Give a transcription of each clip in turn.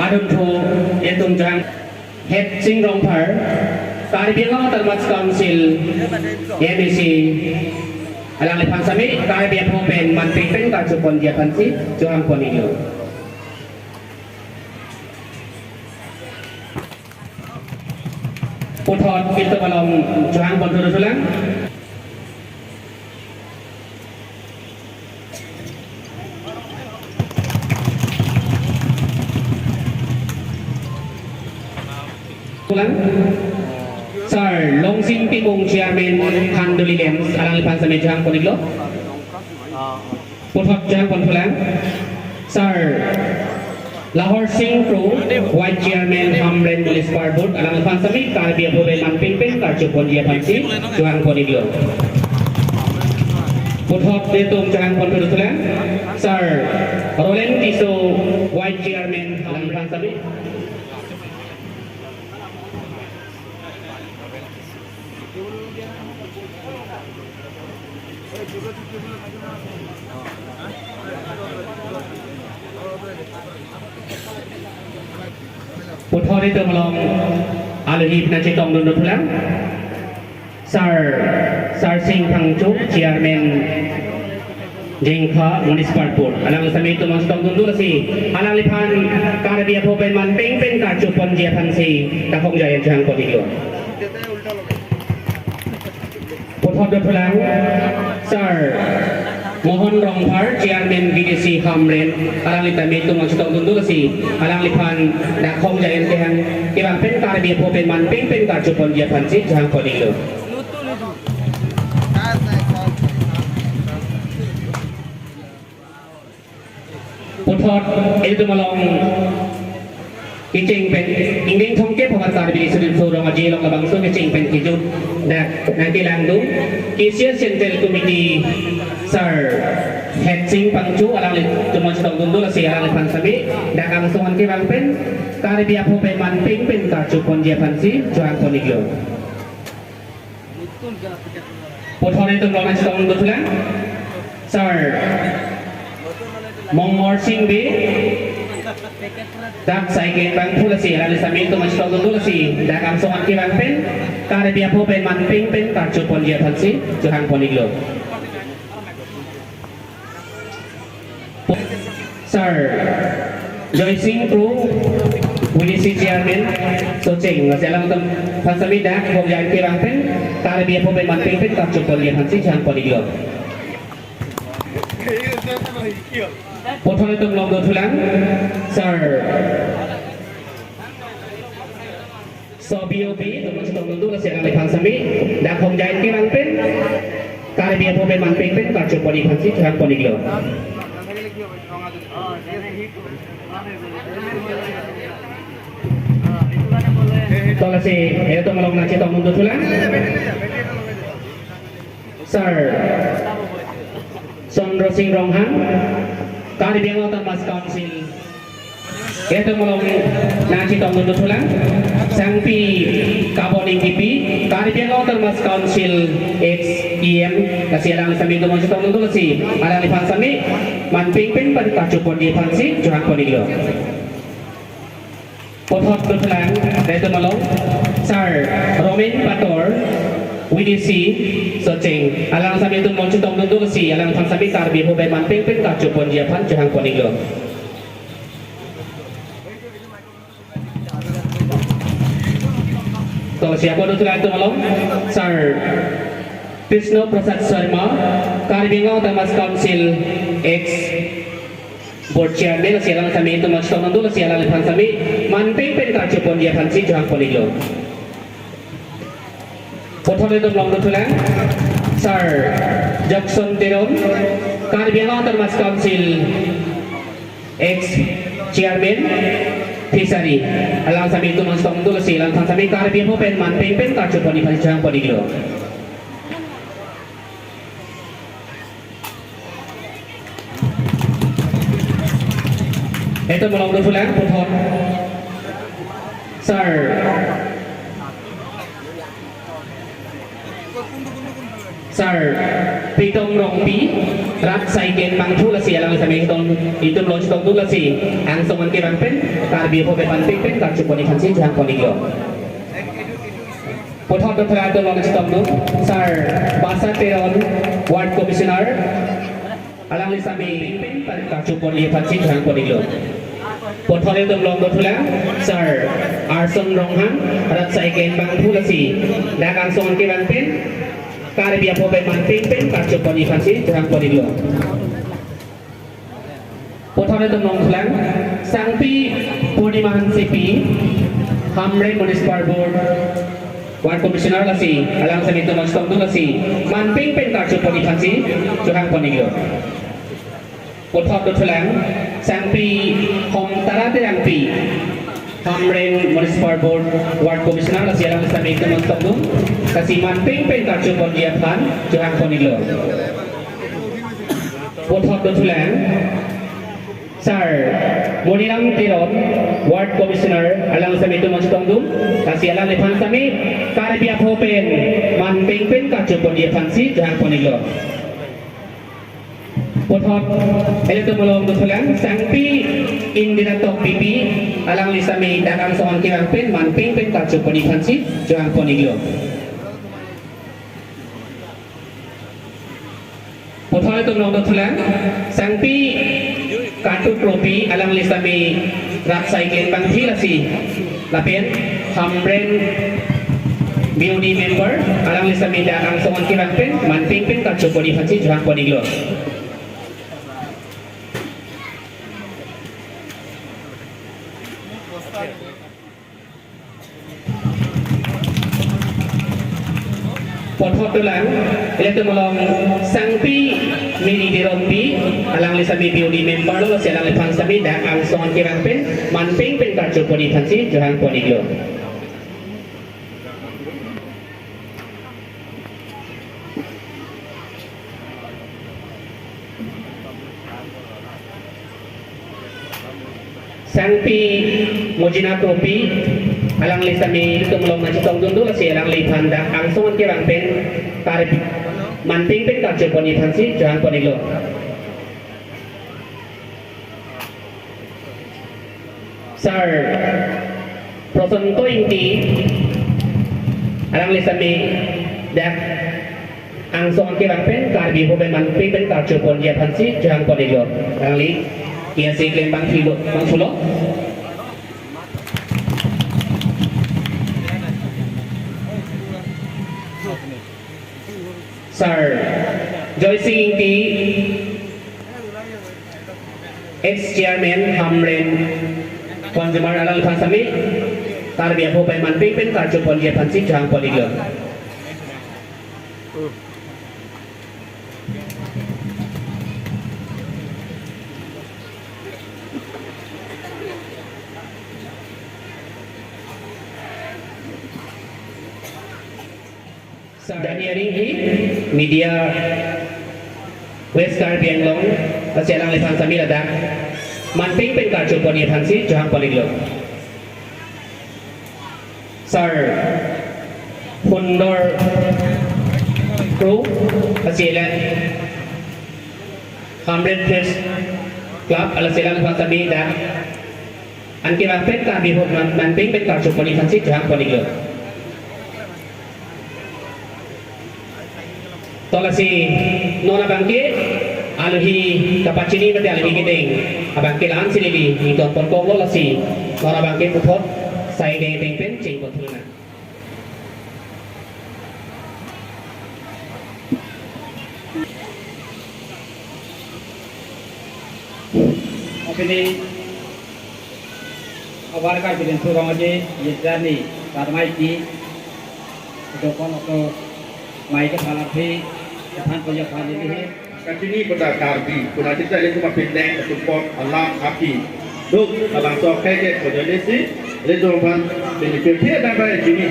Adunto Etungjang Head Sing Rongpar Karibia Termas Council ABC Alang Lepan Sami Karibia Popen Manpipen Kacupon Japansi Joang Ponilo Putot Pintu Balong Joang Ponturusulang Sir, Long Sim Pimong Chairman Handuli Lems Alang Lipan Sami Jang Poniglo Putot Jang Pontulang Sir Lahore Singh Crew White Chairman Hamren Police Parbut Alang Lipan Sami Karibia Poben Manpingpin Karchupon Japansi Jang Poniglo Putot Detung Jang Pontulang Sir Roland Tiso White Chairman Alang Lipan Sami Putot itu melong alih penajik tong dulu pulang. Sar Singh Pangcuk Chairman Jengka Municipal Board. Alang sami itu masuk tong dulu si. Alang lipan Karibia Popen Manping Pen Kacupon Japansi Takong Jaya Jang Kodilo. Putot itu pulang. Sir Mohon Rongpar Chairman VDC Hamren Alang lipan itu masuk tong dulu si. Alang lipan Dakong Jaya Jang Ibang Pen Karibia Popen Manping Pen Kacupon Japansi Jang Kodilo. Putot itu melong Kicing pen ingin thongke pematar bili sudut surong aji long labang sun kicing pen kijut dak nanti langdung Asia Central Committee Sir Head Sing Pangcu alang cuma sedang tundul si alang lipan sami dak angsungan ke bang pen Karibia Popen Manping pen Kacupon Japansi Joang Poniglo Putot itu melong sedang tundul pulang Sir Mongmor Sing B Dak Saiken Bang Pulasi alang sami itu masih tahu dulu si dak angsungan ke bang pen Karibia Popen Manping pen Kacupon Japansi Joang Poniglo Sir Joy Singh Crew WDC Chairman Soceng masih alang tem pasami dak pembiayaan ke bang pen Karibia Popen Manping pen Kacupon Japansi Joang Poniglo Putot itu belum tulang Sir So BOP itu masih tunggu dulu si alang lipan sami dak pembiayaan ke bang pen Karibia Popen Manping pen Kacupon Japansi Joang Poniglo Tolong si itu melong nasi tong untuk tulang Sir Sondro Singh Ronghan Karibia Termas Council itu melong nasi tong untuk tulang Sangpi Kaboning DP Karibia Termas Council XEM kasih alang sami itu masih tong untuk si alang lipan sami Manping pen pen Kacupon Japansi Joang Poniglo Putot tulang itu melong Sir Romain Pator WDC Soceng alang sami itu masih tong untuk si alang lipan sami Karibia Popen Manping pen Kacupon Japan Joang Poniglo Kalau siapa itu tulang itu melong Sir Krishna Prasad Sharma Karibia Termas Council X Board Chairman si alang sami itu masih tong untuk si alang lipan sami Manping pen Kacupon Japansi Joang Poniglo Putot itu belum tulang Sir Jackson Teron Karibia Termas Council X Chairman Fishery alang sami itu masih tong untuk si alang sami Karibia Popen Manping pen Kacupon Japansi Joang Poniglo itu melong tulang Putot Sir Sir Pitong Rongpi Rat Saiken Mangthulasi alang sa may itong launch tong tulasi ang suman kay Bangpen Karbi po bepan Pingpen Karchuponi Kansi Jang Poniglo Pothot Dr. Launch tong tu Sir Basa Teron Ward Commissioner alang sa may Pingpen Karchuponi Kansi Jang Poniglo Pothot itong long tulang Sir Arson Ronghan Rat Saiken Mangthulasi Dakang suman kay Bangpen Karibia po bepan Pingpen Karchuponi Kansi Jang Poniglo Pothot itong long tulang Sangpi Purnimahan CP Hamre Municipal Board Ward Commissioner lasi alang sa mito ng stong lasi Manping Pen Karchuponi Kansi Jang Poniglo Pothot tulang Sangpi Hom Tarate Angpi Hamre Municipal Board Ward Commissioner lasi alang sa mito ng stong kasi Manping Pen Karchuponi Jang Poniglo Pothot tulang Sir Moniram Tiron Ward Commissioner alang sa mito ng stong kasi alang lepan sa mi Karibia Hopen Manping Pen Karchuponi Kansi Jang Poniglo Pothot elito mulong tulang Sangpi Indira Tok Pipi alang lisa mi dakang soan kirang pen Manping Pen Karchuponi Kansi Jang Poniglo Pothot elito mulong tulang Sangpi Kartu Tropi alang lisa mi Rat Saiken Bangthilasi lapin Hamren BOD member alang lisa mi dakang soan kirang pen Manping Pen Karchuponi Kansi Jang Poniglo Pothot tulang elito mulong Sangpi Mini Dirompi alang lisa mi BOD member lo si alang lepang sabi dakang soan kirang pen Manping Pen Karchuponi Kansi Jang Poniglo Sangpi Mojina Tropi alang lisa mi elito mulong na chitong dundu si alang lepang dakang soan kirang pen Karib Manping Pen Karchuponi Kansi Jang Poniglo Sir Prosonto Inti alang lisa mi dak ang soan kirang pen Karbi po ben Manping Pen Karchuponi Kansi Jang Poniglo alang li kia si klaim bang sulo Sir Joyce Inti ex-chairman Hamren Consumer alang lepang sami Karibia po ben Manping Pen Karchuponi Kansi Jang Poniglo Daniel Ringhi Media West Caribbean Long kasi alang lepang sami ladak Manping Pen Karchuponi Kansi Jang Poniglo Sir Fundor Crew kasi ilan 100 First Club alang silang lepang sami dak ang kirang pen Karbi po Manping Pen Karchuponi Kansi Jang Poniglo Tola si Nona Bangke aluhi kapacini berarti aluhi gedeng abangke lan sini itu pon kong lo si Nona Bangke Pothot sai deng deng pen cing Pothuna Opini awal kan bikin surong aja yedani karmai ki itu kon atau mai ke halapiท่านก็จะพาดีนี้ Kini pada karbi, pada kita ini cuma pendek support alam api. Duk alam so kayak pada desi, ini tu kan benefit dia dan baik ini.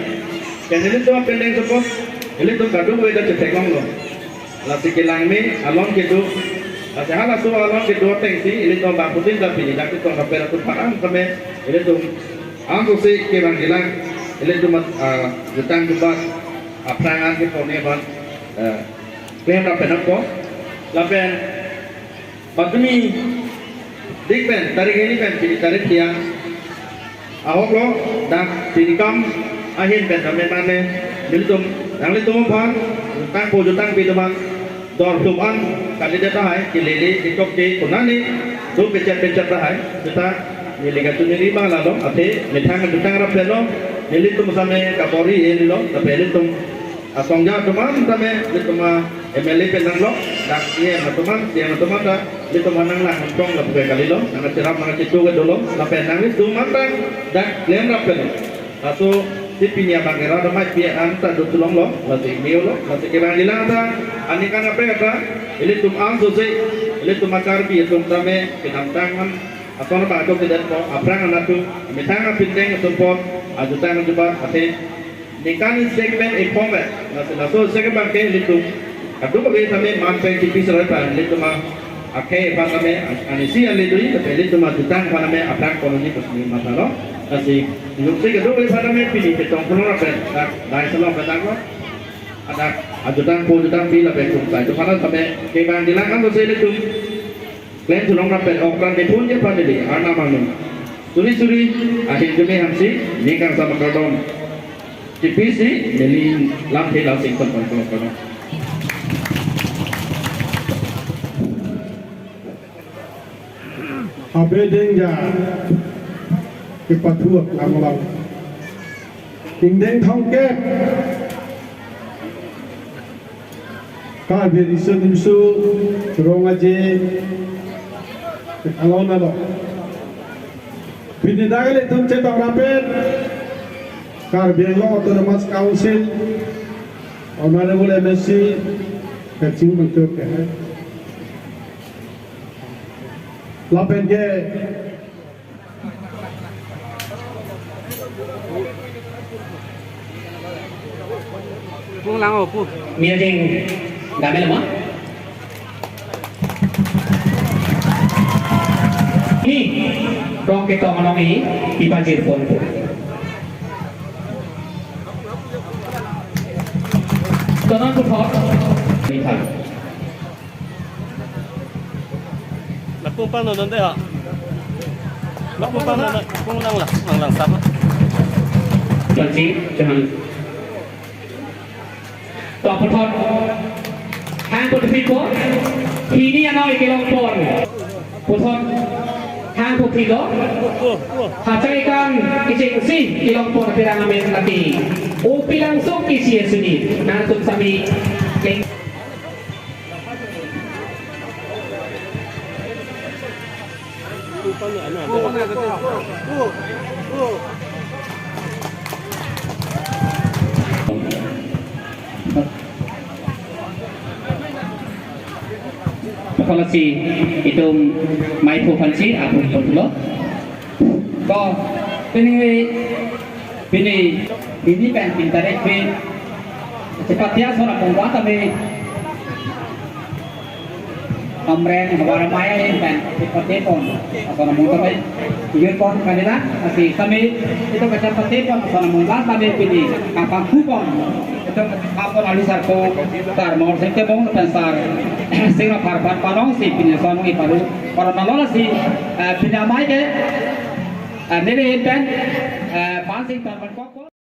Kan ini tu pendek support, ini tu kadung kita cetek long. Lasi kilang ni alam kita, lasi hal asu alam kita tengsi, ini tu bang putin tapi ini dak tu kapera tu parang kami, ini tu angku si kilang kilang, ini tu mat jutang jubat, perangan kita ni kan. klaim rapen apa lapen patmi dikben tarik ini kan jadi tarik dia ahok lo dak tinikam ahin ben ramen mane militum yang litum pan tang po jutang piduman dor tuman kandidat tahai kilele ikok di kunani tu pencet tahai kita niliga tu nilima lalu ate mitang jutang rapen lo militum same kapori ini lo tapi militum asongja tuman same lituma MLA penang lo dak ye matuman dia matuman da lituma nang lang tong la pe kali lo nang cerap nang citu ke dolo la penang ni tuman tang dak lem rapen atau tipinya bangera da mai pia anta do tulong lo la te meo lo la te ke bang dilang ta ani kan apa kata litum ang so se litum makar bi tum tame pinang tangan atau apa atau tidak mo aprang anatu mitang pindeng support ajutan coba ate nikan segmen informal la so segmen ke litum Aduh bagi kami mampai tipis serta lituma akhir kami anisi yang lidui tapi lituma jutang kami aprak koloni kesini masalah kasih yukti kedua bagi kami pilih petong pulau rapen dari selang petang ko ada ajutan pun jutang pilih petong itu karena kami kebang dilakukan tu saya litum klaim selang rapen okran dipun je pada di anak manum suri akhir kami hamsi nikah sama kardon tipis ni jadi lampu lasing kon. Abedeng ja kepatuak amalau tingdeng thongkep ka berisun imsu rongaje alona lo pinidagale tumche tagrapet kar belo autonomous council honorable MSc kaching bentuk ke lapen ke pung lang opo Mia jeng gamel mo ni rong ke tong nong i ipajir pon po tonon ko thot ni thang Pung pang nonton deh, pung pang nonton, pung lang sama. Janji janganต่อพอทางคนผิดก็ทีนี้ยังน้อยกี่ลงปนพอทางผู้ผิดก็หาใจกันกิจสิกี่ลงปนพิรังอเมริกาตีอุปิลังสุกิเสียสุนีนาตุสามีเก่งPolisi itu mai provinsi atau betulก็ini kan pintarek pin cepatnya seorang pembuat tapi Amren hawara maya ini kan seperti pon atau namun tapiยืนpon kandidat tapi kami itu seperti pon atau namun tapi pilih kapal kupon itu kapal alisar ko tar mau sente bong pensar sehingga parpan panong si pilih soal mengi paru para nalola si pinamai ke nebe pen pansing tanpa kok